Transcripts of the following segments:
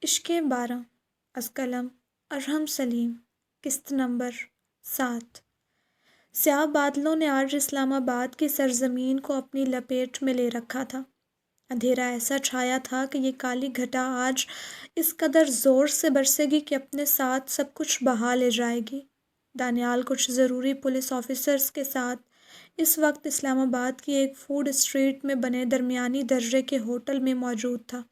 عشق 12 از قلم ارحم سلیم قسط نمبر 7۔ سیاہ بادلوں نے آج اسلام آباد کی سرزمین کو اپنی لپیٹ میں لے رکھا تھا۔ اندھیرا ایسا چھایا تھا کہ یہ کالی گھٹا آج اس قدر زور سے برسے گی کہ اپنے ساتھ سب کچھ بہا لے جائے گی۔ دانیال کچھ ضروری پولیس آفیسرز کے ساتھ اس وقت اسلام آباد کی ایک فوڈ اسٹریٹ میں بنے درمیانی درجے کے ہوٹل میں موجود تھا۔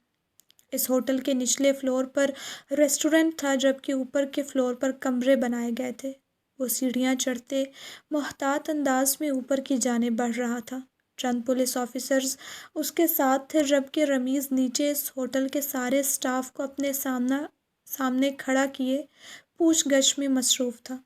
اس ہوٹل کے نچلے فلور پر ریسٹورنٹ تھا، جبکہ اوپر کے فلور پر کمرے بنائے گئے تھے۔ وہ سیڑھیاں چڑھتے محتاط انداز میں اوپر کی جانب بڑھ رہا تھا۔ چند پولیس آفیسرز اس کے ساتھ تھے، جبکہ رمیز نیچے اس ہوٹل کے سارے سٹاف کو اپنے سامنے کھڑا کیے پوچھ گچھ میں مصروف تھا۔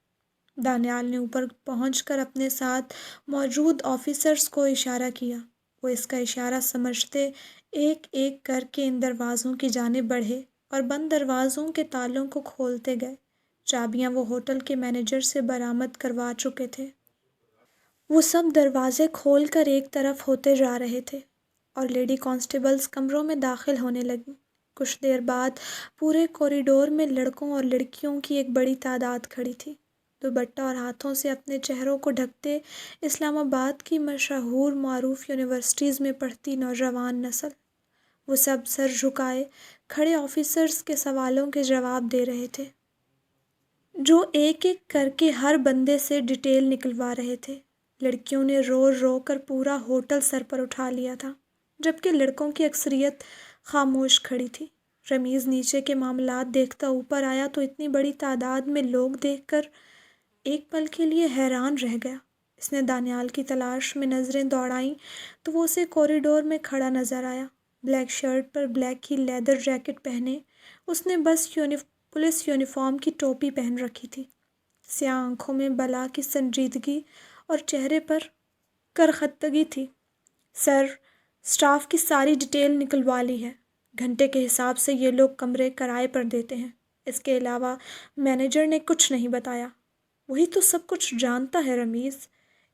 دانیال نے اوپر پہنچ کر اپنے ساتھ موجود آفیسرز کو اشارہ کیا۔ وہ اس کا اشارہ سمجھتے ایک ایک کر کے ان دروازوں کی جانب بڑھے اور بند دروازوں کے تالوں کو کھولتے گئے۔ چابیاں وہ ہوٹل کے مینیجر سے برآمد کروا چکے تھے۔ وہ سب دروازے کھول کر ایک طرف ہوتے جا رہے تھے اور لیڈی کانسٹیبلز کمروں میں داخل ہونے لگیں۔ کچھ دیر بعد پورے کوریڈور میں لڑکوں اور لڑکیوں کی ایک بڑی تعداد کھڑی تھی۔ دوپٹہ اور ہاتھوں سے اپنے چہروں کو ڈھکتے اسلام آباد کی مشہور معروف یونیورسٹیز میں پڑھتی نوجوان نسل۔ وہ سب سر جھکائے کھڑے آفیسرز کے سوالوں کے جواب دے رہے تھے، جو ایک ایک کر کے ہر بندے سے ڈیٹیل نکلوا رہے تھے۔ لڑکیوں نے رو رو کر پورا ہوٹل سر پر اٹھا لیا تھا، جبکہ لڑکوں کی اکثریت خاموش کھڑی تھی۔ رمیز نیچے کے معاملات دیکھتا اوپر آیا تو اتنی بڑی تعداد میں لوگ دیکھ کر ایک پل کے لیے حیران رہ گیا۔ اس نے دانیال کی تلاش میں نظریں دوڑائیں تو وہ اسے کوریڈور میں کھڑا نظر آیا۔ بلیک شرٹ پر بلیک ہی لیدر جیکٹ پہنے اس نے بس پولیس یونیفارم کی ٹوپی پہن رکھی تھی۔ سیاہ آنکھوں میں بلا کی سنجیدگی اور چہرے پر کرختگی تھی۔ سر، سٹاف کی ساری ڈیٹیل نکلوا لی ہے۔ گھنٹے کے حساب سے یہ لوگ کمرے کرائے پر دیتے ہیں۔ اس کے علاوہ مینیجر نے کچھ نہیں بتایا۔ وہی تو سب کچھ جانتا ہے رمیز۔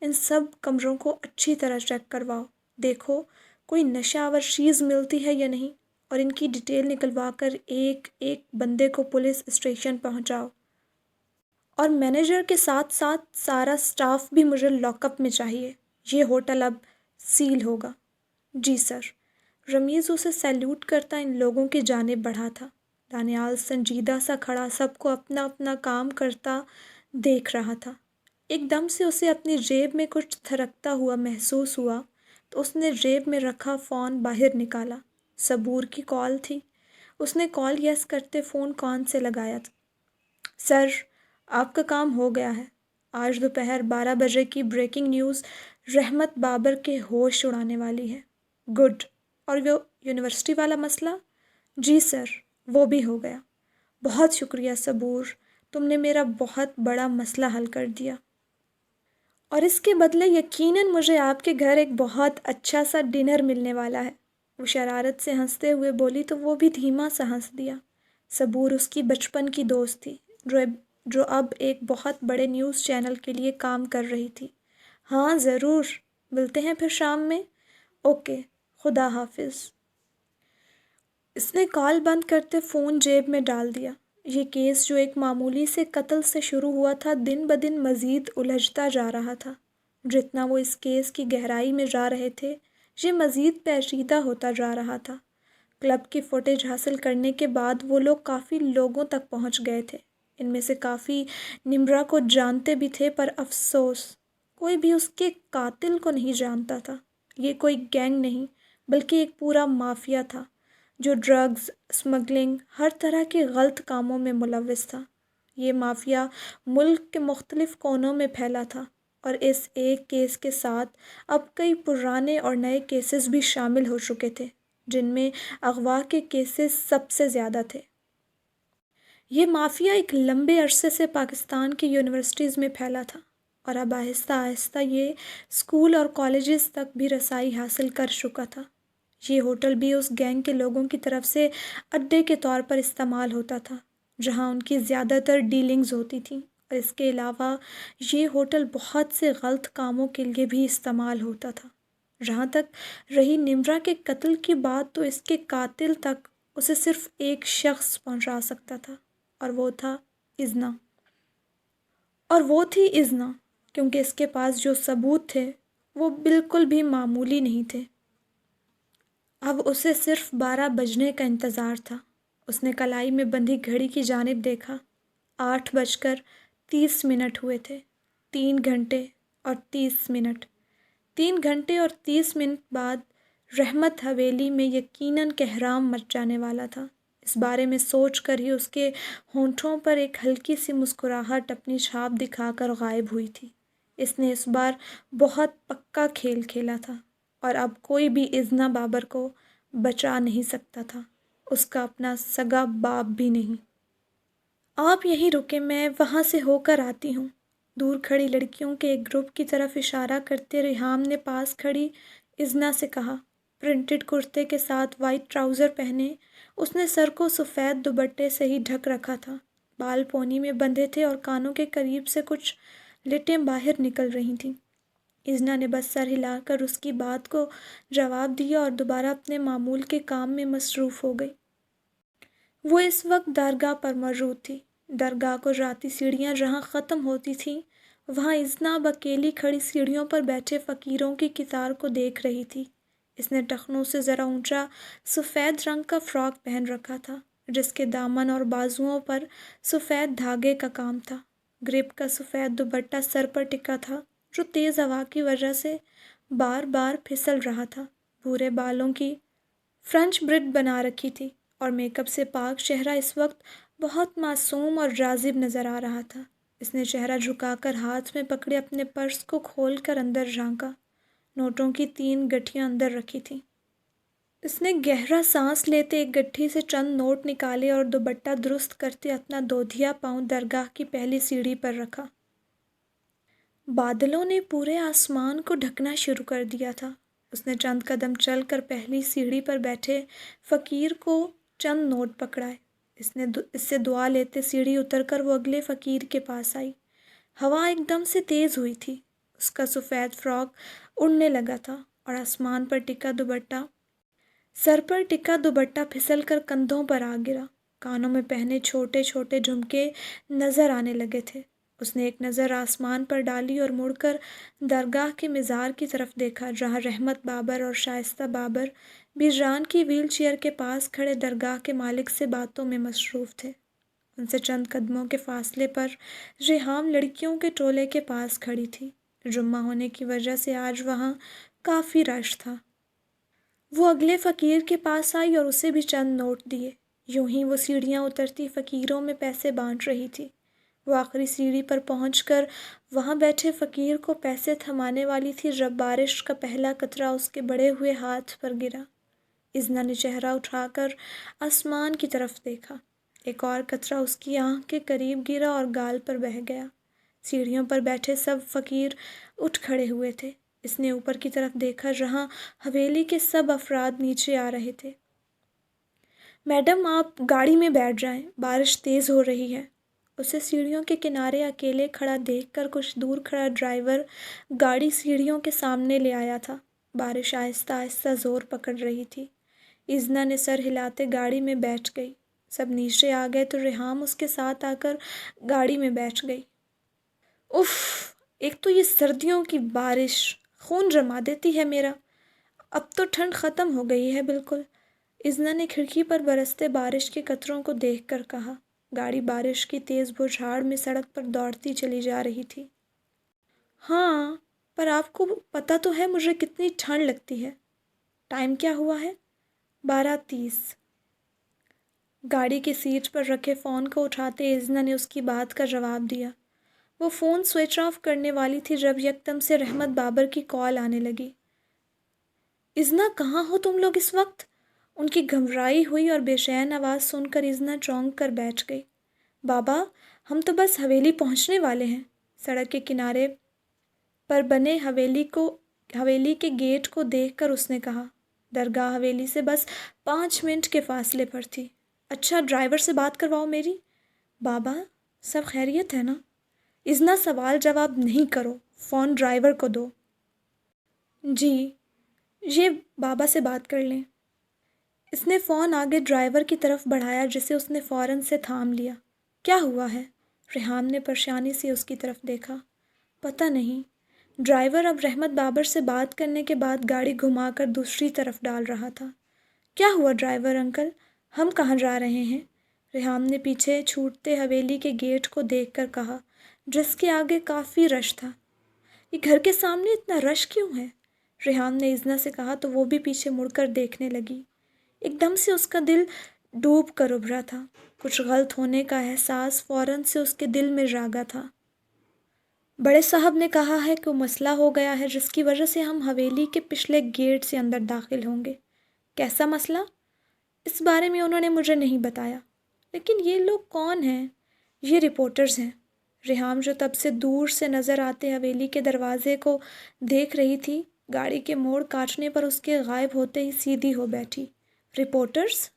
ان سب کمروں کو اچھی طرح چیک کرواؤ، دیکھو کوئی نشہ آور چیز ملتی ہے یا نہیں، اور ان کی ڈیٹیل نکلوا کر ایک ایک بندے کو پولیس اسٹیشن پہنچاؤ۔ اور مینیجر کے ساتھ ساتھ سارا سٹاف بھی مجھے لاک اپ میں چاہیے۔ یہ ہوٹل اب سیل ہوگا۔ جی سر۔ رمیز اسے سیلیوٹ کرتا ان لوگوں کی جانب بڑھا تھا۔ دانیال سنجیدہ سا کھڑا سب کو اپنا اپنا کام کرتا دیکھ رہا تھا۔ ایک دم سے اسے اپنی جیب میں کچھ تھرکتا ہوا محسوس ہوا تو اس نے جیب میں رکھا فون باہر نکالا۔ صبور کی کال تھی۔ اس نے کال یس کرتے فون کان سے لگایا تھا۔ سر، آپ کا کام ہو گیا ہے۔ آج دوپہر 12 بجے کی بریکنگ نیوز رحمت بابر کے ہوش اڑانے والی ہے۔ گڈ۔ اور وہ یونیورسٹی والا مسئلہ؟ جی سر، وہ بھی ہو گیا۔ بہت شکریہ صبور، تم نے میرا بہت بڑا مسئلہ حل کر دیا۔ اور اس کے بدلے یقیناً مجھے آپ کے گھر ایک بہت اچھا سا ڈنر ملنے والا ہے۔ وہ شرارت سے ہنستے ہوئے بولی تو وہ بھی دھیما سا ہنس دیا۔ صبور اس کی بچپن کی دوست تھی، جو اب ایک بہت بڑے نیوز چینل کے لیے کام کر رہی تھی۔ ہاں ضرور، ملتے ہیں پھر شام میں۔ اوکے، خدا حافظ۔ اس نے کال بند کرتے فون جیب میں ڈال دیا۔ یہ کیس جو ایک معمولی سے قتل سے شروع ہوا تھا دن بدن مزید الجھتا جا رہا تھا۔ جتنا وہ اس کیس کی گہرائی میں جا رہے تھے، یہ مزید پیچیدہ ہوتا جا رہا تھا۔ کلب کی فوٹیج حاصل کرنے کے بعد وہ لوگ کافی لوگوں تک پہنچ گئے تھے۔ ان میں سے کافی نمرا کو جانتے بھی تھے، پر افسوس کوئی بھی اس کے قاتل کو نہیں جانتا تھا۔ یہ کوئی گینگ نہیں، بلکہ ایک پورا مافیا تھا جو ڈرگز، اسمگلنگ، ہر طرح کے غلط کاموں میں ملوث تھا۔ یہ مافیا ملک کے مختلف کونوں میں پھیلا تھا، اور اس ایک کیس کے ساتھ اب کئی پرانے اور نئے کیسز بھی شامل ہو چکے تھے، جن میں اغوا کے کیسز سب سے زیادہ تھے۔ یہ مافیا ایک لمبے عرصے سے پاکستان کی یونیورسٹیز میں پھیلا تھا، اور اب آہستہ آہستہ یہ اسکول اور کالجز تک بھی رسائی حاصل کر چکا تھا۔ یہ ہوٹل بھی اس گینگ کے لوگوں کی طرف سے اڈے کے طور پر استعمال ہوتا تھا، جہاں ان کی زیادہ تر ڈیلنگز ہوتی تھیں، اور اس کے علاوہ یہ ہوٹل بہت سے غلط کاموں کے لیے بھی استعمال ہوتا تھا۔ جہاں تک رہی نمرا کے قتل کی بات، تو اس کے قاتل تک اسے صرف ایک شخص پہنچا سکتا تھا، اور وہ تھا اذنا۔ اور وہ تھی اذنا، کیونکہ اس کے پاس جو ثبوت تھے وہ بالکل بھی معمولی نہیں تھے۔ اب اسے صرف 12 بجنے کا انتظار تھا۔ اس نے کلائی میں بندھی گھڑی کی جانب دیکھا۔ 8:30 ہوئے تھے۔ 3 گھنٹے اور 30 منٹ۔ 3 گھنٹے اور 30 منٹ بعد رحمت حویلی میں یقیناً کہرام مچ جانے والا تھا۔ اس بارے میں سوچ کر ہی اس کے ہونٹوں پر ایک ہلکی سی مسکراہٹ اپنی چھاپ دکھا کر غائب ہوئی تھی۔ اس نے اس بار بہت پکا کھیل کھیلا تھا، اور اب کوئی بھی اذنا بابر کو بچا نہیں سکتا تھا، اس کا اپنا سگا باپ بھی نہیں۔ آپ یہیں رکیں، میں وہاں سے ہو کر آتی ہوں۔ دور کھڑی لڑکیوں کے ایک گروپ کی طرف اشارہ کرتے ریحام نے پاس کھڑی اذنا سے کہا۔ پرنٹڈ کرتے کے ساتھ وائٹ ٹراؤزر پہنے اس نے سر کو سفید دوپٹے سے ہی ڈھک رکھا تھا۔ بال پونی میں بندھے تھے اور کانوں کے قریب سے کچھ لٹیں باہر نکل رہی تھیں۔ اذنا نے بس سر ہلا کر اس کی بات کو جواب دیا اور دوبارہ اپنے معمول کے کام میں مصروف ہو گئی۔ وہ اس وقت درگاہ پر موجود تھی۔ درگاہ کو جاتی سیڑھیاں جہاں ختم ہوتی تھیں، وہاں اذنا اب اکیلی کھڑی سیڑھیوں پر بیٹھے فقیروں کی قطار کو دیکھ رہی تھی۔ اس نے ٹخنوں سے ذرا اونچا سفید رنگ کا فراک پہن رکھا تھا، جس کے دامن اور بازوؤں پر سفید دھاگے کا کام تھا۔ گریپ کا سفید دوپٹہ سر پر ٹکا تھا، جو تیز ہوا کی وجہ سے بار بار پھسل رہا تھا۔ بھورے بالوں کی فرنچ برڈ بنا رکھی تھی، اور میک اپ سے پاک چہرہ اس وقت بہت معصوم اور جاذب نظر آ رہا تھا۔ اس نے چہرہ جھکا کر ہاتھ میں پکڑے اپنے پرس کو کھول کر اندر جھانکا۔ نوٹوں کی 3 گٹھیاں اندر رکھی تھیں۔ اس نے گہرا سانس لیتے ایک گٹھی سے چند نوٹ نکالے اور دوپٹہ درست کرتے اپنا دودھیا پاؤں درگاہ کی پہلی سیڑھی پر رکھا۔ بادلوں نے پورے آسمان کو ڈھکنا شروع کر دیا تھا۔ اس نے چند قدم چل کر پہلی سیڑھی پر بیٹھے فقیر کو چند نوٹ پکڑائے۔ اس سے دعا لیتے سیڑھی اتر کر وہ اگلے فقیر کے پاس آئی۔ ہوا ایک دم سے تیز ہوئی تھی۔ اس کا سفید فراک اڑنے لگا تھا، اور آسمان پر ٹکا دوپٹہ سر پر ٹکا دوپٹہ پھسل کر کندھوں پر آ گرا۔ کانوں میں پہنے چھوٹے چھوٹے جھمکے نظر آنے لگے تھے۔ اس نے ایک نظر آسمان پر ڈالی اور مڑ کر درگاہ کے مزار کی طرف دیکھا، جہاں رحمت بابر اور شائستہ بابر بیجان کی ویل چیئر کے پاس کھڑے درگاہ کے مالک سے باتوں میں مصروف تھے۔ ان سے چند قدموں کے فاصلے پر ریحام لڑکیوں کے ٹولے کے پاس کھڑی تھی۔ جمعہ ہونے کی وجہ سے آج وہاں کافی رش تھا۔ وہ اگلے فقیر کے پاس آئی اور اسے بھی چند نوٹ دیے۔ یوں ہی وہ سیڑھیاں اترتی فقیروں میں پیسے بانٹ رہی تھی۔ وہ آخری سیڑھی پر پہنچ کر وہاں بیٹھے فقیر کو پیسے تھمانے والی تھی جب بارش کا پہلا قطرہ اس کے بڑھے ہوئے ہاتھ پر گرا۔ اذنا نے چہرہ اٹھا کر آسمان کی طرف دیکھا۔ ایک اور قطرہ اس کی آنکھ کے قریب گرا اور گال پر بہہ گیا۔ سیڑھیوں پر بیٹھے سب فقیر اٹھ کھڑے ہوئے تھے۔ اس نے اوپر کی طرف دیکھا جہاں حویلی کے سب افراد نیچے آ رہے تھے۔ میڈم، آپ گاڑی میں بیٹھ جائیں، بارش تیز ہو رہی ہے۔ اسے سیڑھیوں کے کنارے اکیلے کھڑا دیکھ کر کچھ دور کھڑا ڈرائیور گاڑی سیڑھیوں کے سامنے لے آیا تھا۔ بارش آہستہ آہستہ زور پکڑ رہی تھی۔ اذنا نے سر ہلاتے گاڑی میں بیٹھ گئی۔ سب نیچے آ گئے تو ریحام اس کے ساتھ آ کر گاڑی میں بیٹھ گئی۔ اف، ایک تو یہ سردیوں کی بارش خون جما دیتی ہے میرا۔ اب تو ٹھنڈ ختم ہو گئی ہے بالکل، اذنا نے کھڑکی پر برستے بارش کے قطروں کو دیکھ کر کہا۔ گاڑی بارش کی تیز بوچھاڑ میں سڑک پر دوڑتی چلی جا رہی تھی۔ ہاں، پر آپ کو پتہ تو ہے مجھے کتنی ٹھنڈ لگتی ہے۔ ٹائم کیا ہوا ہے؟ 12:30۔ گاڑی کی سیٹ پر رکھے فون کو اٹھاتے اذنا نے اس کی بات کا جواب دیا۔ وہ فون سوئچ آف کرنے والی تھی جب یکدم سے رحمت بابر کی کال آنے لگی۔ اذنا، کہاں ہو تم لوگ اس وقت؟ ان کی گھبرائی ہوئی اور بے چین آواز سن کر اذنا چونک کر بیٹھ گئی۔ بابا، ہم تو بس حویلی پہنچنے والے ہیں، سڑک کے کنارے پر بنے حویلی کے گیٹ کو دیکھ کر اس نے کہا۔ درگاہ حویلی سے بس 5 منٹ کے فاصلے پر تھی۔ اچھا، ڈرائیور سے بات کرواؤ میری۔ بابا، سب خیریت ہے نا؟ اذنا، سوال جواب نہیں کرو، فون ڈرائیور کو دو۔ جی، یہ بابا سے بات کر لیں۔ اس نے فون آگے ڈرائیور کی طرف بڑھایا جسے اس نے فوراً سے تھام لیا۔ کیا ہوا ہے؟ ریحام نے پریشانی سے اس کی طرف دیکھا۔ پتہ نہیں۔ ڈرائیور اب رحمت بابر سے بات کرنے کے بعد گاڑی گھما کر دوسری طرف ڈال رہا تھا۔ کیا ہوا ڈرائیور انکل؟ ہم کہاں جا رہے ہیں؟ ریحام نے پیچھے چھوٹتے حویلی کے گیٹ کو دیکھ کر کہا، جس کے آگے کافی رش تھا۔ یہ گھر کے سامنے اتنا رش کیوں ہے؟ ریحام نے اذنا سے کہا تو وہ بھی پیچھے مڑ کر دیکھنے لگی۔ ایک دم سے اس کا دل ڈوب کر ابھرا تھا۔ کچھ غلط ہونے کا احساس فوراً سے اس کے دل میں جاگا تھا۔ بڑے صاحب نے کہا ہے کہ وہ مسئلہ ہو گیا ہے جس کی وجہ سے ہم حویلی کے پچھلے گیٹ سے اندر داخل ہوں گے۔ کیسا مسئلہ؟ اس بارے میں انہوں نے مجھے نہیں بتایا۔ لیکن یہ لوگ کون ہیں؟ یہ رپورٹرز ہیں۔ ریحام جو تب سے دور سے نظر آتے حویلی کے دروازے کو دیکھ رہی تھی، گاڑی کے موڑ کاٹنے پر اس کے غائب ہوتے ہی سیدھی ہو بیٹھی۔ رپورٹرز؟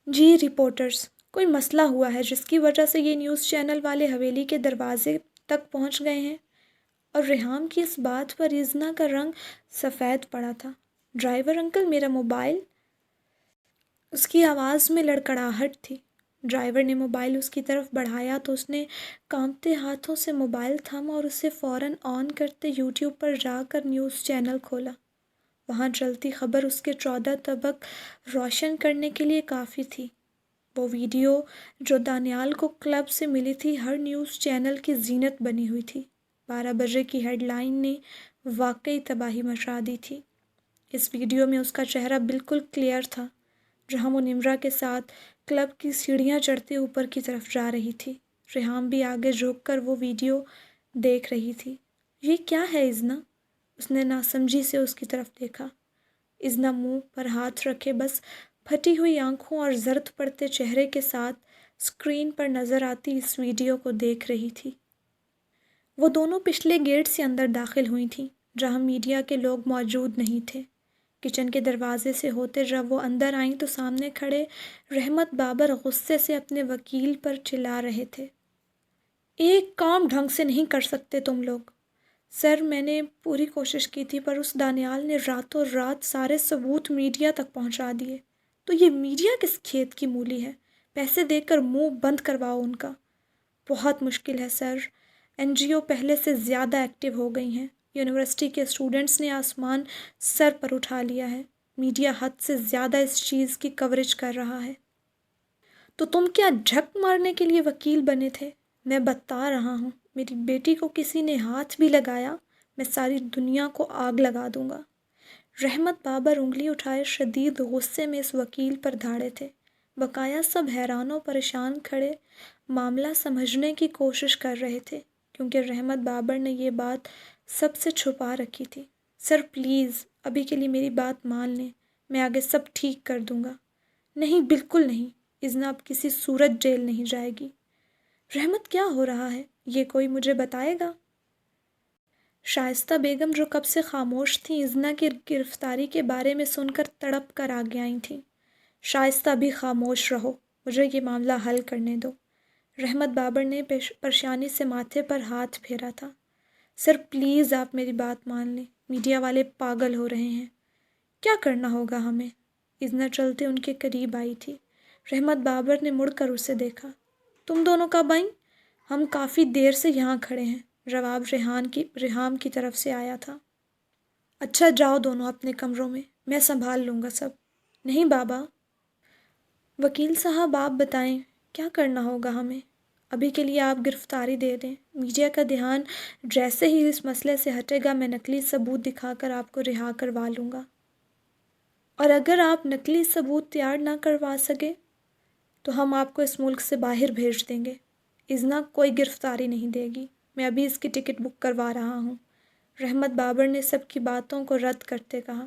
جی رپورٹرز۔ کوئی مسئلہ ہوا ہے جس کی وجہ سے یہ نیوز چینل والے حویلی کے دروازے تک پہنچ گئے ہیں۔ اور ریحام کی اس بات پر اذنا کا رنگ سفید پڑا تھا۔ ڈرائیور انکل میرا موبائل؟ اس کی آواز میں لڑکھڑاہٹ تھی۔ ڈرائیور نے موبائل اس کی طرف بڑھایا تو اس نے کانپتے ہاتھوں سے موبائل تھاما اور اسے فوراً آن کرتے یوٹیوب پر جا کر نیوز چینل کھولا۔ وہاں چلتی خبر اس کے 14 طبق روشن کرنے کے لیے کافی تھی۔ وہ ویڈیو جو دانیال کو کلب سے ملی تھی ہر نیوز چینل کی زینت بنی ہوئی تھی۔ 12 بجے کی ہیڈ لائن نے واقعی تباہی مچا دی تھی۔ اس ویڈیو میں اس کا چہرہ بالکل کلیئر تھا جہاں وہ نمرا کے ساتھ کلب کی سیڑھیاں چڑھتے اوپر کی طرف جا رہی تھی۔ ریحام بھی آگے جھک کر وہ ویڈیو دیکھ رہی تھی۔ یہ کیا ہے اذنا؟ اس نے ناسمجھی سے اس کی طرف دیکھا۔ اذنا منہ پر ہاتھ رکھے بس پھٹی ہوئی آنکھوں اور زرد پڑتے چہرے کے ساتھ اسکرین پر نظر آتی اس ویڈیو کو دیکھ رہی تھی۔ وہ دونوں پچھلے گیٹ سے اندر داخل ہوئی تھیں جہاں میڈیا کے لوگ موجود نہیں تھے۔ کچن کے دروازے سے ہوتے جب وہ اندر آئیں تو سامنے کھڑے رحمت بابر غصے سے اپنے وکیل پر چلا رہے تھے۔ ایک کام ڈھنگ سے نہیں کر سکتے تم لوگ؟ سر میں نے پوری کوشش کی تھی پر اس دانیال نے راتوں رات سارے ثبوت میڈیا تک پہنچا دیے۔ تو یہ میڈیا کس کھیت کی مولی ہے؟ پیسے دے کر منہ بند کرواؤ ان کا۔ بہت مشکل ہے سر۔ این جی او پہلے سے زیادہ ایکٹیو ہو گئی ہیں۔ یونیورسٹی کے اسٹوڈنٹس نے آسمان سر پر اٹھا لیا ہے۔ میڈیا حد سے زیادہ اس چیز کی کوریج کر رہا ہے۔ تو تم کیا جھک مارنے کے لیے وکیل بنے تھے؟ میں بتا رہا ہوں، میری بیٹی کو کسی نے ہاتھ بھی لگایا، میں ساری دنیا کو آگ لگا دوں گا۔ رحمت بابر انگلی اٹھائے شدید غصے میں اس وکیل پر دھاڑے تھے۔ بقایا سب حیران و پریشان کھڑے معاملہ سمجھنے کی کوشش کر رہے تھے کیونکہ رحمت بابر نے یہ بات سب سے چھپا رکھی تھی۔ سر پلیز ابھی کے لیے میری بات مان لیں، میں آگے سب ٹھیک کر دوں گا۔ نہیں بالکل نہیں، اذنا اب کسی صورت جیل نہیں جائے گی۔ رحمت کیا ہو رہا ہے؟ یہ کوئی مجھے بتائے گا؟ شائستہ بیگم جو کب سے خاموش تھیں اذنا کی گرفتاری کے بارے میں سن کر تڑپ کر آگے آئی تھیں۔ شائستہ بھی خاموش رہو، مجھے یہ معاملہ حل کرنے دو۔ رحمت بابر نے پریشانی سے ماتھے پر ہاتھ پھیرا تھا۔ سر پلیز آپ میری بات مان لیں، میڈیا والے پاگل ہو رہے ہیں۔ کیا کرنا ہوگا ہمیں؟ اذنا چلتے ان کے قریب آئی تھی۔ رحمت بابر نے مڑ کر اسے دیکھا۔ تم دونوں کب آئیں؟ ہم کافی دیر سے یہاں کھڑے ہیں، جواب ریحام کی طرف سے آیا تھا۔ اچھا جاؤ دونوں اپنے کمروں میں سنبھال لوں گا سب۔ نہیں بابا۔ وکیل صاحب آپ بتائیں کیا کرنا ہوگا ہمیں؟ ابھی کے لیے آپ گرفتاری دے دیں، میڈیا کا دھیان جیسے ہی اس مسئلے سے ہٹے گا میں نقلی ثبوت دکھا کر آپ کو رہا کروا لوں گا۔ اور اگر آپ نقلی ثبوت تیار نہ کروا سکے تو ہم آپ کو اس ملک سے باہر بھیج دیں گے۔ اذنا کوئی گرفتاری نہیں دے گی، میں ابھی اس کی ٹکٹ بک کروا رہا ہوں۔ رحمت بابر نے سب کی باتوں کو رد کرتے کہا۔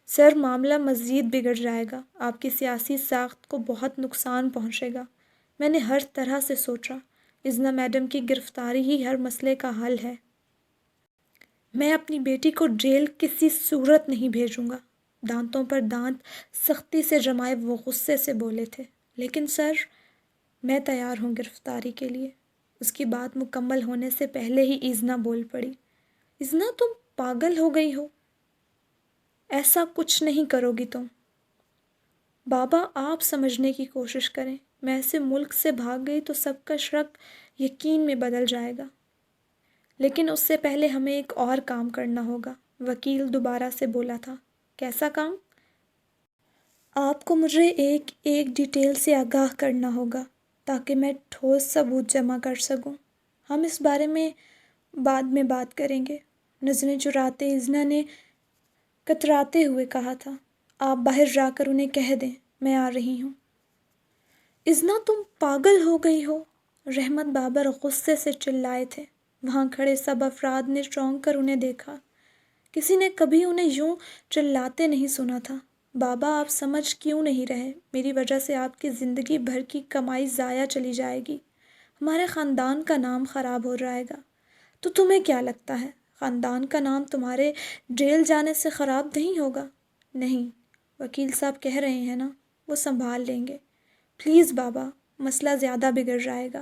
سر معاملہ مزید بگڑ جائے گا، آپ کی سیاسی ساخت کو بہت نقصان پہنچے گا۔ میں نے ہر طرح سے سوچا، اذنا میڈم کی گرفتاری ہی ہر مسئلے کا حل ہے۔ میں اپنی بیٹی کو جیل کسی صورت نہیں بھیجوں گا۔ دانتوں پر دانت سختی سے جمائے وہ غصے سے بولے تھے۔ لیکن سر میں تیار ہوں گرفتاری کے لیے۔ اس کی بات مکمل ہونے سے پہلے ہی اذنا بول پڑی۔ اذنا تم پاگل ہو گئی ہو؟ ایسا کچھ نہیں کرو گی تم۔ بابا آپ سمجھنے کی کوشش کریں، میں ایسے ملک سے بھاگ گئی تو سب کا شک یقین میں بدل جائے گا، لیکن اس سے پہلے ہمیں ایک اور کام کرنا ہوگا، وکیل دوبارہ سے بولا تھا۔ کیسا کام؟ آپ کو مجھے ایک ایک ڈیٹیل سے آگاہ کرنا ہوگا تاکہ میں ٹھوس ثبوت جمع کر سکوں۔ ہم اس بارے میں بعد میں بات کریں گے، نظریں چراتے اذنا نے کتراتے ہوئے کہا تھا۔ آپ باہر جا کر انہیں کہہ دیں میں آ رہی ہوں۔ اذنا تم پاگل ہو گئی ہو، رحمت بابر غصے سے چلائے تھے۔ وہاں کھڑے سب افراد نے چونک کر انہیں دیکھا، کسی نے کبھی انہیں یوں چلاتے نہیں سنا تھا۔ بابا آپ سمجھ کیوں نہیں رہے؟ میری وجہ سے آپ کی زندگی بھر کی کمائی ضائع چلی جائے گی، ہمارے خاندان کا نام خراب ہو جائے گا۔ تو تمہیں کیا لگتا ہے خاندان کا نام تمہارے جیل جانے سے خراب نہیں ہوگا؟ نہیں، وکیل صاحب کہہ رہے ہیں نا، وہ سنبھال لیں گے۔ پلیز بابا، مسئلہ زیادہ بگڑ جائے گا،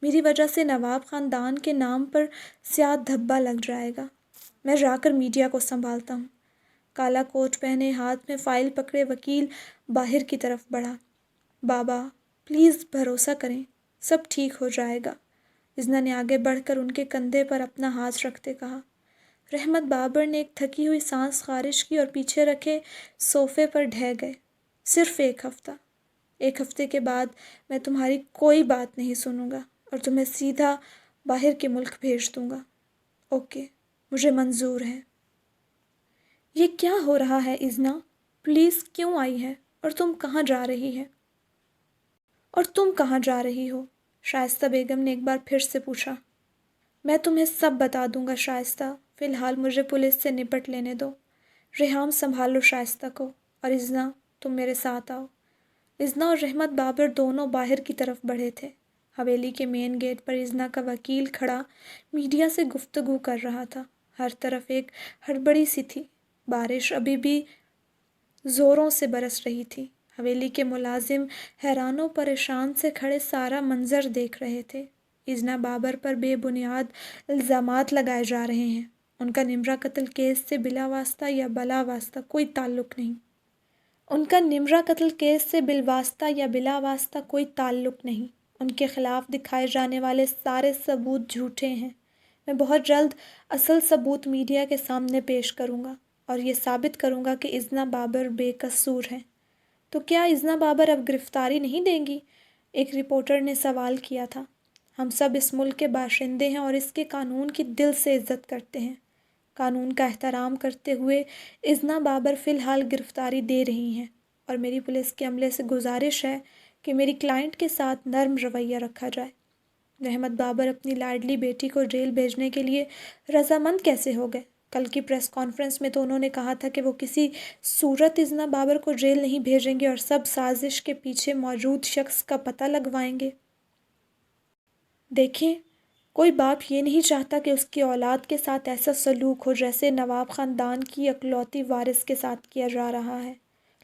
میری وجہ سے نواب خاندان کے نام پر سیاہ دھبا لگ جائے گا۔ میں جا کر میڈیا کو سنبھالتا ہوں۔ کالا کوٹ پہنے ہاتھ میں فائل پکڑے وکیل باہر کی طرف بڑھا۔ بابا پلیز بھروسہ کریں، سب ٹھیک ہو جائے گا، اذنا نے آگے بڑھ کر ان کے کندھے پر اپنا ہاتھ رکھتے کہا۔ رحمت بابر نے ایک تھکی ہوئی سانس خارج کی اور پیچھے رکھے صوفے پر ڈھہ گئے۔ صرف ایک ہفتہ، ایک ہفتے کے بعد میں تمہاری کوئی بات نہیں سنوں گا اور تمہیں سیدھا باہر کے ملک بھیج دوں گا۔ اوکے، مجھے منظور ہے۔ یہ کیا ہو رہا ہے اذنا؟ پولیس کیوں آئی ہے اور تم کہاں جا رہی ہے؟ اور تم کہاں جا رہی ہو؟ شائستہ بیگم نے ایک بار پھر سے پوچھا۔ میں تمہیں سب بتا دوں گا شائستہ، فی الحال مجھے پولیس سے نپٹ لینے دو۔ ریحام سنبھالو شائستہ کو، اور اذنا تم میرے ساتھ آؤ۔ اذنا اور رحمت بابر دونوں باہر کی طرف بڑھے تھے۔ حویلی کے مین گیٹ پر اذنا کا وکیل کھڑا میڈیا سے گفتگو کر رہا تھا۔ ہر طرف ایک ہڑبڑی سی تھی، بارش ابھی بھی زوروں سے برس رہی تھی۔ حویلی کے ملازم حیران و پریشان سے کھڑے سارا منظر دیکھ رہے تھے۔ اذنا بابر پر بے بنیاد الزامات لگائے جا رہے ہیں، ان کا نمرہ قتل کیس سے بلا واسطہ یا بلا واسطہ کوئی تعلق نہیں۔ ان کا نمرہ قتل کیس سے بالواسطہ یا بلا واسطہ کوئی تعلق نہیں۔ ان کے خلاف دکھائے جانے والے سارے ثبوت جھوٹے ہیں۔ میں بہت جلد اصل ثبوت میڈیا کے سامنے پیش کروں گا اور یہ ثابت کروں گا کہ اذنا بابر بے قصور ہیں۔ تو کیا اذنا بابر اب گرفتاری نہیں دیں گی؟ ایک رپورٹر نے سوال کیا تھا۔ ہم سب اس ملک کے باشندے ہیں اور اس کے قانون کی دل سے عزت کرتے ہیں۔ قانون کا احترام کرتے ہوئے اذنا بابر فی الحال گرفتاری دے رہی ہیں، اور میری پولیس کے عملے سے گزارش ہے کہ میری کلائنٹ کے ساتھ نرم رویہ رکھا جائے۔ رحمت بابر اپنی لاڈلی بیٹی کو جیل بھیجنے کے لیے رضامند کیسے ہو گئے؟ کل کی پریس کانفرنس میں تو انہوں نے کہا تھا کہ وہ کسی صورت اذنا بابر کو جیل نہیں بھیجیں گے اور سب سازش کے پیچھے موجود شخص کا پتہ لگوائیں گے۔ دیکھیں، کوئی باپ یہ نہیں چاہتا کہ اس کی اولاد کے ساتھ ایسا سلوک ہو جیسے نواب خاندان کی اکلوتی وارث کے ساتھ کیا جا رہا ہے،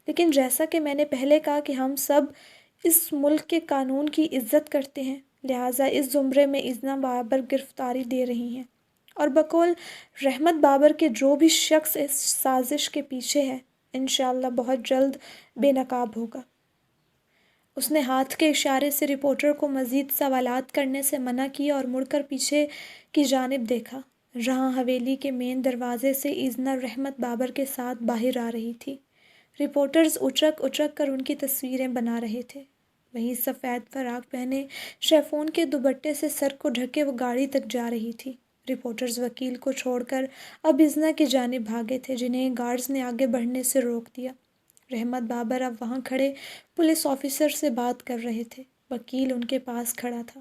لیکن جیسا کہ میں نے پہلے کہا کہ ہم سب اس ملک کے قانون کی عزت کرتے ہیں، لہٰذا اس زمرے میں اذنا بابر گرفتاری دے رہی ہیں، اور بقول رحمت بابر کے جو بھی شخص اس سازش کے پیچھے ہے انشاءاللہ بہت جلد بے نقاب ہوگا۔ اس نے ہاتھ کے اشارے سے رپورٹر کو مزید سوالات کرنے سے منع کیا اور مڑ کر پیچھے کی جانب دیکھا، جہاں حویلی کے مین دروازے سے اذنا رحمت بابر کے ساتھ باہر آ رہی تھی۔ رپورٹرز اچک اچک کر ان کی تصویریں بنا رہے تھے۔ وہی سفید فراق پہنے شیفون کے دوپٹے سے سر کو ڈھکے وہ گاڑی تک جا رہی تھی۔ رپورٹرز وکیل کو چھوڑ کر اب اذنا کی جانب بھاگے تھے، جنہیں گارڈز نے آگے بڑھنے سے روک دیا۔ رحمت بابر اب وہاں کھڑے پولیس آفیسر سے بات کر رہے تھے، وکیل ان کے پاس کھڑا تھا۔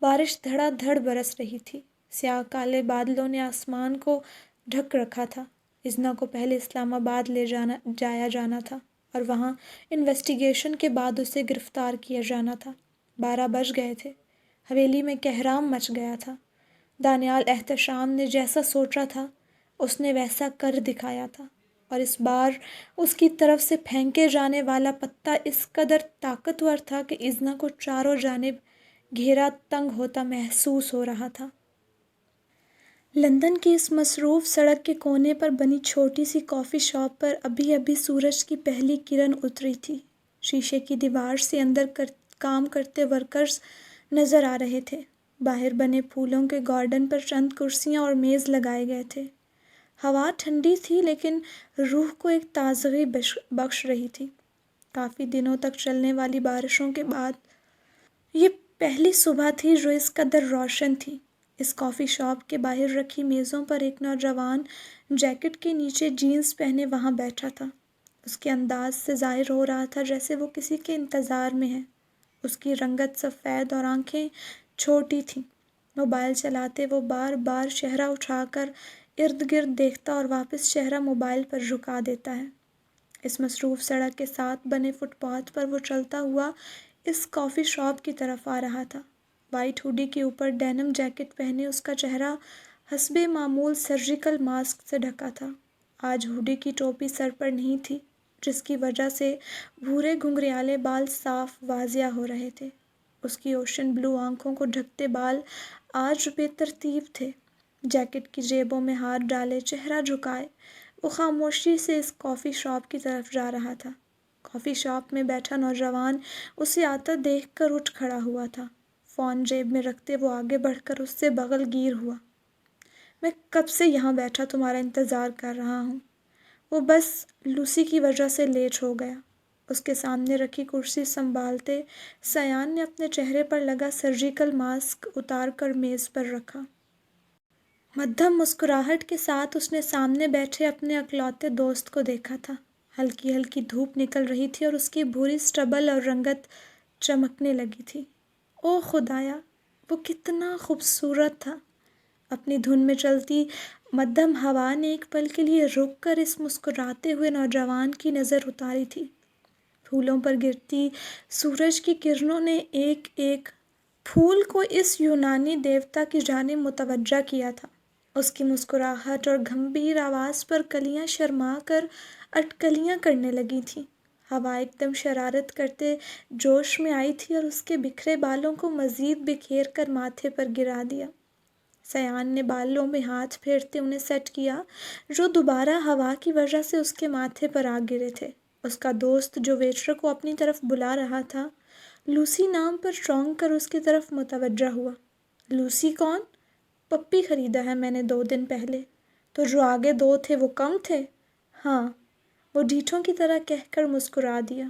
بارش دھڑا دھڑ برس رہی تھی، سیاہ کالے بادلوں نے آسمان کو ڈھک رکھا تھا۔ اذنا کو پہلے اسلام آباد لے جایا جانا تھا اور وہاں انویسٹیگیشن کے بعد اسے گرفتار کیا جانا تھا۔ 12 بج گئے تھے، حویلی میں کہرام مچ گیا تھا۔ دانیال احتشام نے جیسا سوچا تھا اس نے ویسا کر دکھایا تھا، اور اس بار اس کی طرف سے پھینکے جانے والا پتہ اس قدر طاقتور تھا کہ اذنا کو چاروں جانب گھیرا تنگ ہوتا محسوس ہو رہا تھا۔ لندن کی اس مصروف سڑک کے کونے پر بنی چھوٹی سی کافی شاپ پر ابھی ابھی سورج کی پہلی کرن اتری تھی۔ شیشے کی دیوار سے اندر کام کرتے ورکرز نظر آ رہے تھے۔ باہر بنے پھولوں کے گارڈن پر چند کرسیاں اور میز لگائے گئے تھے۔ ہوا ٹھنڈی تھی لیکن روح کو ایک تازگی بخش رہی تھی۔ کافی دنوں تک چلنے والی بارشوں کے بعد یہ پہلی صبح تھی جو اس قدر روشن تھی۔ اس کافی شاپ کے باہر رکھی میزوں پر ایک نوجوان جیکٹ کے نیچے جینز پہنے وہاں بیٹھا تھا۔ اس کے انداز سے ظاہر ہو رہا تھا جیسے وہ کسی کے انتظار میں ہے۔ اس کی رنگت سفید اور آنکھیں چھوٹی تھیں۔ موبائل چلاتے وہ بار بار چہرہ اٹھا کر ارد گرد دیکھتا اور واپس چہرہ موبائل پر جھکا دیتا ہے۔ اس مصروف سڑک کے ساتھ بنے فٹ پاتھ پر وہ چلتا ہوا اس کافی شاپ کی طرف آ رہا تھا۔ وائٹ ہوڈی کے اوپر ڈینم جیکٹ پہنے اس کا چہرہ حسب معمول سرجیکل ماسک سے ڈھکا تھا۔ آج ہوڈی کی ٹوپی سر پر نہیں تھی، جس کی وجہ سے بھورے گھنگریالے بال صاف واضح ہو رہے تھے۔ اس کی اوشن بلو آنکھوں کو ڈھکتے بال آج بے ترتیب تھے۔ جیکٹ کی جیبوں میں ہاتھ ڈالے، چہرہ جھکائے، وہ خاموشی سے اس کافی شاپ کی طرف جا رہا تھا۔ کافی شاپ میں بیٹھا نوجوان اسے آتا دیکھ کر اٹھ کھڑا ہوا تھا۔ فون جیب میں رکھتے وہ آگے بڑھ کر اس سے بغل گیر ہوا۔ میں کب سے یہاں بیٹھا تمہارا انتظار کر رہا ہوں۔ وہ بس لوسی کی وجہ سے لیٹ ہو گیا۔ اس کے سامنے رکھی کرسی سنبھالتے سیان نے اپنے چہرے پر لگا سرجیکل ماسک اتار کر میز پر رکھا۔ مدھم مسکراہٹ کے ساتھ اس نے سامنے بیٹھے اپنے اکلوتے دوست کو دیکھا تھا۔ ہلکی ہلکی دھوپ نکل رہی تھی اور اس کی بھوری سٹبل اور رنگت چمکنے لگی تھی۔ او خدایا، وہ کتنا خوبصورت تھا! اپنی دھن میں چلتی مدھم ہوا نے ایک پل کے لیے رک کر اس مسکراتے ہوئے نوجوان کی نظر اتاری تھی۔ پھولوں پر گرتی سورج کی کرنوں نے ایک ایک پھول کو اس یونانی دیوتا کی جانب متوجہ کیا تھا۔ اس کی مسکراہٹ اور گھمبیر آواز پر کلیاں شرما کر اٹکلیاں کرنے لگی تھیں۔ ہوا ایک دم شرارت کرتے جوش میں آئی تھی اور اس کے بکھرے بالوں کو مزید بکھیر کر ماتھے پر گرا دیا۔ سیان نے بالوں میں ہاتھ پھیرتے انہیں سیٹ کیا جو دوبارہ ہوا کی وجہ سے اس کے ماتھے پر آ گرے تھے۔ اس کا دوست جو ویٹر کو اپنی طرف بلا رہا تھا، لوسی نام پر چونک کر اس کی طرف متوجہ ہوا۔ لوسی کون؟ پپی خریدا ہے میں نے 2 دن پہلے۔ تو جو آگے 2 تھے وہ کم تھے؟ ہاں، وہ ڈھیٹوں کی طرح کہہ کر مسکرا دیا۔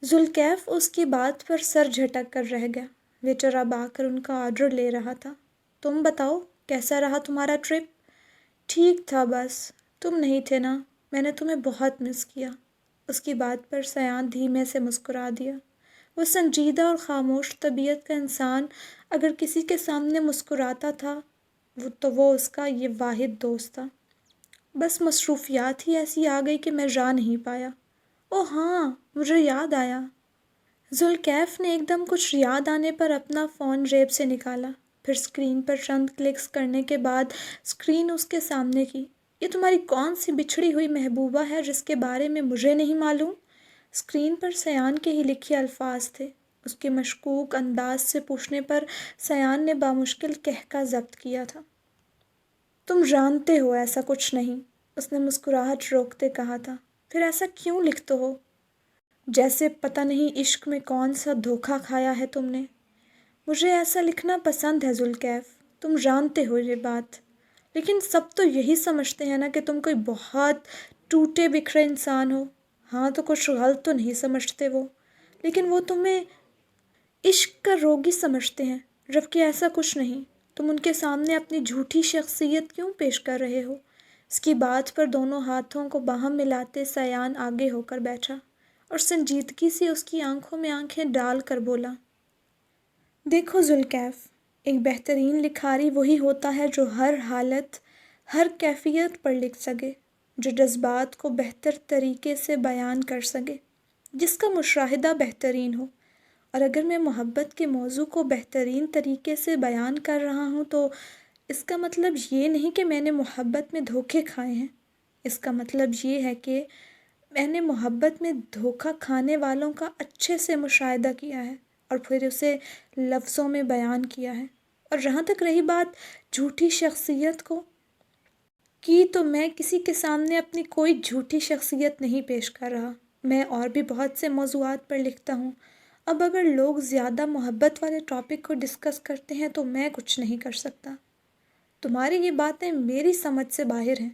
ذوالکیف اس کی بات پر سر جھٹک کر رہ گیا۔ ویٹر اب آ کر ان کا آرڈر لے رہا تھا۔ تم بتاؤ، کیسا رہا تمہارا ٹرپ؟ ٹھیک تھا، بس تم نہیں تھے نا، میں نے تمہیں بہت مس کیا۔ اس کی بات پر سیان دھیمے سے مسکرا دیا۔ وہ سنجیدہ اور خاموش طبیعت کا انسان اگر کسی کے سامنے مسکراتا تھا تو وہ اس کا یہ واحد دوست تھا۔ بس مصروفیات ہی ایسی آ گئی کہ میں جا نہیں پایا۔ اوہ ہاں، مجھے یاد آیا۔ ذوالکیف نے ایک دم کچھ یاد آنے پر اپنا فون جیب سے نکالا، پھر اسکرین پر چند کلکس کرنے کے بعد اسکرین اس کے سامنے کی۔ یہ تمہاری کون سی بچھڑی ہوئی محبوبہ ہے جس کے بارے میں مجھے نہیں معلوم؟ اسکرین پر سیان کے ہی لکھے الفاظ تھے۔ اس کے مشکوک انداز سے پوچھنے پر سیان نے بامشکل کہکا ضبط کیا تھا۔ تم جانتے ہو ایسا کچھ نہیں، اس نے مسکراہٹ روکتے کہا تھا۔ پھر ایسا کیوں لکھتے ہو؟ جیسے پتہ نہیں عشق میں کون سا دھوکہ کھایا ہے تم نے۔ مجھے ایسا لکھنا پسند ہے ذوالکیف، تم جانتے ہو یہ بات۔ لیکن سب تو یہی سمجھتے ہیں نا کہ تم کوئی بہت ٹوٹے بکھرے انسان ہو۔ ہاں تو کچھ غلط تو نہیں سمجھتے وہ، لیکن وہ تمہیں عشق کا روگی سمجھتے ہیں، جبکہ ایسا کچھ نہیں۔ تم ان کے سامنے اپنی جھوٹی شخصیت کیوں پیش کر رہے ہو؟ اس کی بات پر دونوں ہاتھوں کو باہم ملاتے سیان آگے ہو کر بیٹھا اور سنجیدگی سے اس کی آنکھوں میں آنکھیں ڈال کر بولا، دیکھو ذوالکیف، ایک بہترین لکھاری وہی ہوتا ہے جو ہر حالت، ہر کیفیت پر لکھ سکے، جو جذبات کو بہتر طریقے سے بیان کر سکے، جس کا مشاہدہ بہترین ہو۔ اور اگر میں محبت کے موضوع کو بہترین طریقے سے بیان کر رہا ہوں تو اس کا مطلب یہ نہیں کہ میں نے محبت میں دھوکے کھائے ہیں۔ اس کا مطلب یہ ہے کہ میں نے محبت میں دھوکہ کھانے والوں کا اچھے سے مشاہدہ کیا ہے اور پھر اسے لفظوں میں بیان کیا ہے۔ اور جہاں تک رہی بات جھوٹی شخصیت کی تو میں کسی کے سامنے اپنی کوئی جھوٹی شخصیت نہیں پیش کر رہا۔ میں اور بھی بہت سے موضوعات پر لکھتا ہوں. اب اگر لوگ زیادہ محبت والے ٹاپک کو ڈسکس کرتے ہیں تو میں کچھ نہیں کر سکتا. تمہاری یہ باتیں میری سمجھ سے باہر ہیں.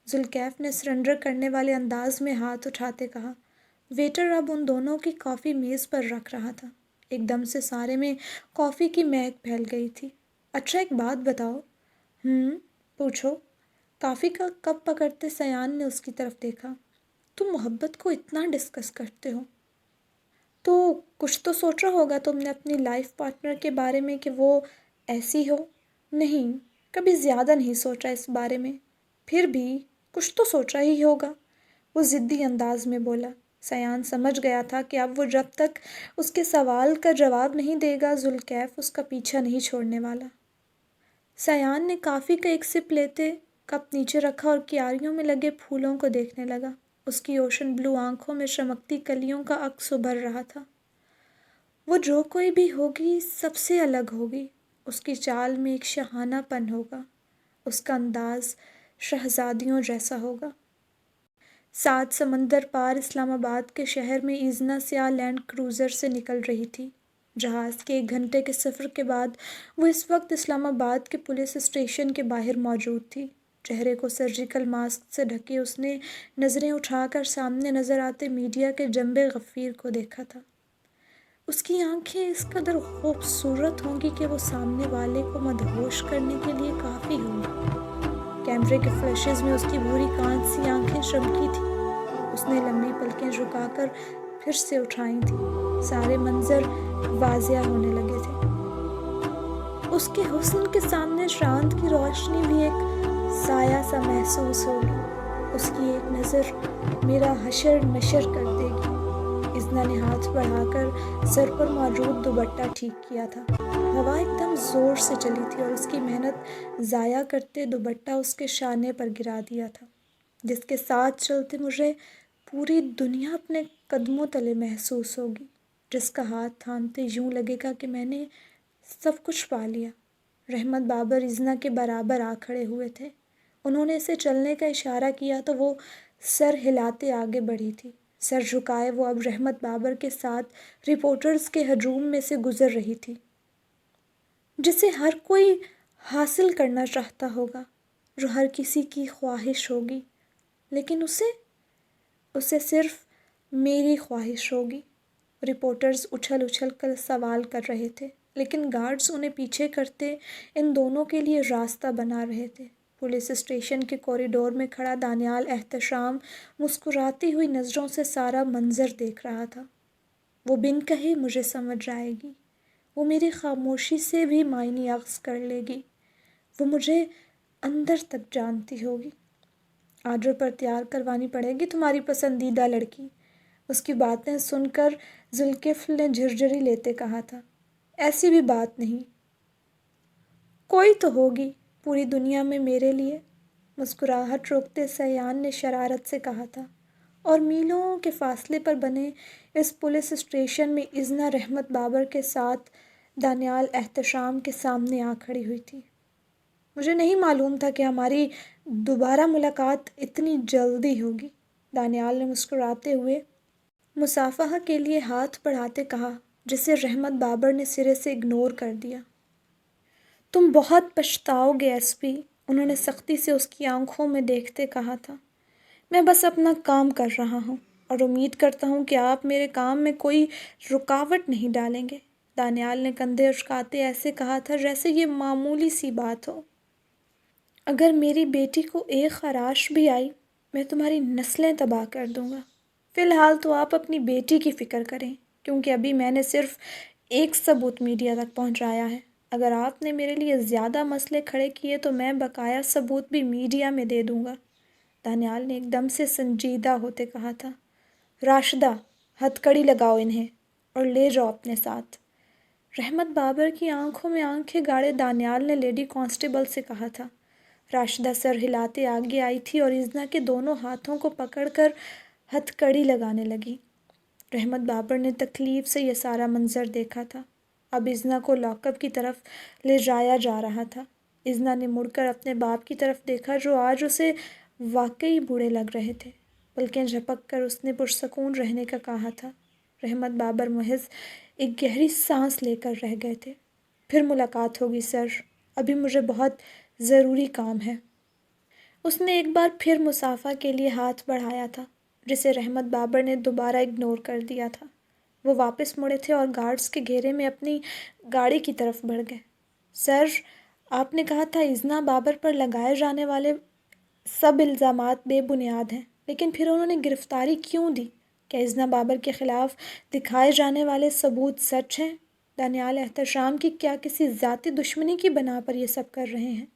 ذوالکیف نے سرنڈر کرنے والے انداز میں ہاتھ اٹھاتے کہا. ویٹر اب ان دونوں کی کافی میز پر رکھ رہا تھا. ایک دم سے سارے میں کافی کی مہک پھیل گئی تھی. اچھا ایک بات بتاؤ. پوچھو. کافی کا کپ پکڑتے سیان نے اس کی طرف دیکھا. تم محبت کو اتنا ڈسکس کرتے ہو تو کچھ تو سوچا ہوگا تم نے اپنی لائف پارٹنر کے بارے میں کہ وہ ایسی ہو. نہیں، کبھی زیادہ نہیں سوچا اس بارے میں. پھر بھی کچھ تو سوچا ہی ہوگا، وہ ضدی انداز میں بولا. سیان سمجھ گیا تھا کہ اب وہ جب تک اس کے سوال کا جواب نہیں دے گا ذوالکیف اس کا پیچھا نہیں چھوڑنے والا. سیان نے کافی کا ایک سپ لیتے کپ نیچے رکھا اور کیاریوں میں لگے پھولوں کو دیکھنے لگا. اس کی اوشن بلو آنکھوں میں چمکتی کلیوں کا عکس ابھر رہا تھا. وہ جو کوئی بھی ہوگی سب سے الگ ہوگی. اس کی چال میں ایک شاہانہ پن ہوگا. اس کا انداز شہزادیوں جیسا ہوگا. 7 سمندر پار اسلام آباد کے شہر میں ایزنا سیاہ لینڈ کروزر سے نکل رہی تھی. جہاز کے 1 گھنٹے کے سفر کے بعد وہ اس وقت اسلام آباد کے پولیس اسٹیشن کے باہر موجود تھی. چہرے کو سرجیکل ماسک سے ڈھکے اس نے نظریں اٹھا کر سامنے نظر آتے میڈیا کے جنبے غفیر کو دیکھا تھا. اس کی آنکھیں اس قدر خوبصورت ہوں گی کہ وہ سامنے والے کو مدہوش کرنے کے لیے کافی ہوں گی. کیمرے کے فلیشز میں اس کی بھوری کانچ سی آنکھیں چمکی تھیں. اس نے لمبی پلکیں جھکا کر پھر سے اٹھائی تھیں. سارے منظر واضح ہونے لگے تھے. اس کے حسن کے سامنے چاند کی روشنی بھی ایک سایہ سا محسوس ہوگی. اس کی ایک نظر میرا حشر نشر کر دے گی. ایزنا نے ہاتھ بڑھا کر سر پر موجود دوپٹہ ٹھیک کیا تھا. ہوا ایک دم زور سے چلی تھی اور اس کی محنت ضائع کرتے دوپٹہ اس کے شانے پر گرا دیا تھا. جس کے ساتھ چلتے مجھے پوری دنیا اپنے قدموں تلے محسوس ہوگی. جس کا ہاتھ تھامتے یوں لگے گا کہ میں نے سب کچھ پا لیا. رحمت بابر ایزنا کے برابر آ کھڑے ہوئے تھے. انہوں نے اسے چلنے کا اشارہ کیا تو وہ سر ہلاتے آگے بڑھی تھی. سر جھکائے وہ اب رحمت بابر کے ساتھ رپورٹرز کے ہجوم میں سے گزر رہی تھی جسے ہر کوئی حاصل کرنا چاہتا ہوگا، جو ہر کسی کی خواہش ہوگی، لیکن اسے صرف میری خواہش ہوگی. رپورٹرز اچھل اچھل کر سوال کر رہے تھے لیکن گارڈز انہیں پیچھے کرتے ان دونوں کے لیے راستہ بنا رہے تھے. پولیس اسٹیشن کے کوریڈور میں کھڑا دانیال احتشام مسکراتی ہوئی نظروں سے سارا منظر دیکھ رہا تھا. وہ بن کہے مجھے سمجھ جائے گی. وہ میری خاموشی سے بھی معنی اخذ کر لے گی. وہ مجھے اندر تک جانتی ہوگی. آرڈر پر تیار کروانی پڑے گی تمہاری پسندیدہ لڑکی. اس کی باتیں سن کر ذوالکفل نے جھرجھری لیتے کہا تھا. ایسی بھی بات نہیں. کوئی تو ہوگی پوری دنیا میں میرے لیے. مسکراہٹ روکتے سیان نے شرارت سے کہا تھا. اور میلوں کے فاصلے پر بنے اس پولیس اسٹیشن میں ایزنا رحمت بابر کے ساتھ دانیال احتشام کے سامنے آ کھڑی ہوئی تھی. مجھے نہیں معلوم تھا کہ ہماری دوبارہ ملاقات اتنی جلدی ہوگی. دانیال نے مسکراتے ہوئے مصافحہ کے لیے ہاتھ بڑھاتے کہا جسے رحمت بابر نے سرے سے اگنور کر دیا. تم بہت پچھتاؤ گے ایس پی. انہوں نے سختی سے اس کی آنکھوں میں دیکھتے کہا تھا. میں بس اپنا کام کر رہا ہوں اور امید کرتا ہوں کہ آپ میرے کام میں کوئی رکاوٹ نہیں ڈالیں گے. دانیال نے کندھے اچکاتے ایسے کہا تھا جیسے یہ معمولی سی بات ہو. اگر میری بیٹی کو ایک خراش بھی آئی میں تمہاری نسلیں تباہ کر دوں گا. فی الحال تو آپ اپنی بیٹی کی فکر کریں کیونکہ ابھی میں نے صرف ایک ثبوت میڈیا تک پہنچایا ہے. اگر آپ نے میرے لیے زیادہ مسئلے کھڑے کیے تو میں بقایا ثبوت بھی میڈیا میں دے دوں گا. دانیال نے ایک دم سے سنجیدہ ہوتے کہا تھا. راشدہ ہتھکڑی لگاؤ انہیں اور لے جاؤ اپنے ساتھ. رحمت بابر کی آنکھوں میں آنکھیں گاڑے دانیال نے لیڈی کانسٹیبل سے کہا تھا. راشدہ سر ہلاتے آگے آئی تھی اور ایزنا کے دونوں ہاتھوں کو پکڑ کر ہتھکڑی لگانے لگی. رحمت بابر نے تکلیف سے یہ سارا منظر دیکھا تھا. اب ایزنا کو لاک اپ کی طرف لے جایا جا رہا تھا. ایزنا نے مڑ کر اپنے باپ کی طرف دیکھا جو آج اسے واقعی بوڑھے لگ رہے تھے. پلکیں جھپک کر اس نے پرسکون رہنے کا کہا تھا۔ رحمت بابر محض ایک گہری سانس لے کر رہ گئے تھے۔ پھر ملاقات ہوگی سر، ابھی مجھے بہت ضروری کام ہے۔ اس نے ایک بار پھر مصافحہ کے لیے ہاتھ بڑھایا تھا، جسے رحمت بابر نے دوبارہ اگنور کر دیا تھا۔ وہ واپس مڑے تھے اور گارڈز کے گھیرے میں اپنی گاڑی کی طرف بڑھ گئے۔ سر، آپ نے کہا تھا اذنا بابر پر لگائے جانے والے سب الزامات بے بنیاد ہیں، لیکن پھر انہوں نے گرفتاری کیوں دی؟ کیا اذنا بابر کے خلاف دکھائے جانے والے ثبوت سچ ہیں؟ دانیال احتشام کی کیا کسی ذاتی دشمنی کی بنا پر یہ سب کر رہے ہیں؟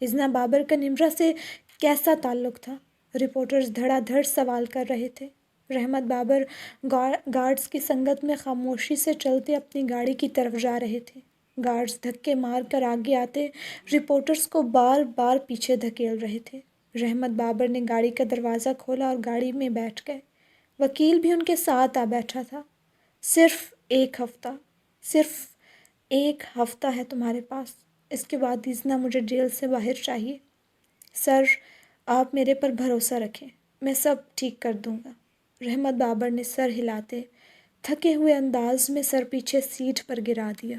اذنا بابر کا نمرا سے کیسا تعلق تھا؟ رپورٹرز دھڑا دھڑ سوال کر رہے تھے۔ رحمت بابر گارڈز کی سنگت میں خاموشی سے چلتے اپنی گاڑی کی طرف جا رہے تھے۔ گارڈز دھکے مار کر آگے آتے رپورٹرز کو بار بار پیچھے دھکیل رہے تھے۔ رحمت بابر نے گاڑی کا دروازہ کھولا اور گاڑی میں بیٹھ گئے۔ وکیل بھی ان کے ساتھ آ بیٹھا تھا۔ صرف ایک ہفتہ ہے تمہارے پاس، اس کے بعد اذنا مجھے جیل سے باہر چاہیے۔ سر، آپ میرے پر بھروسہ رکھیں، میں سب ٹھیک کر دوں گا۔ رحمت بابر نے سر ہلاتے تھکے ہوئے انداز میں سر پیچھے سیٹ پر گرا دیا۔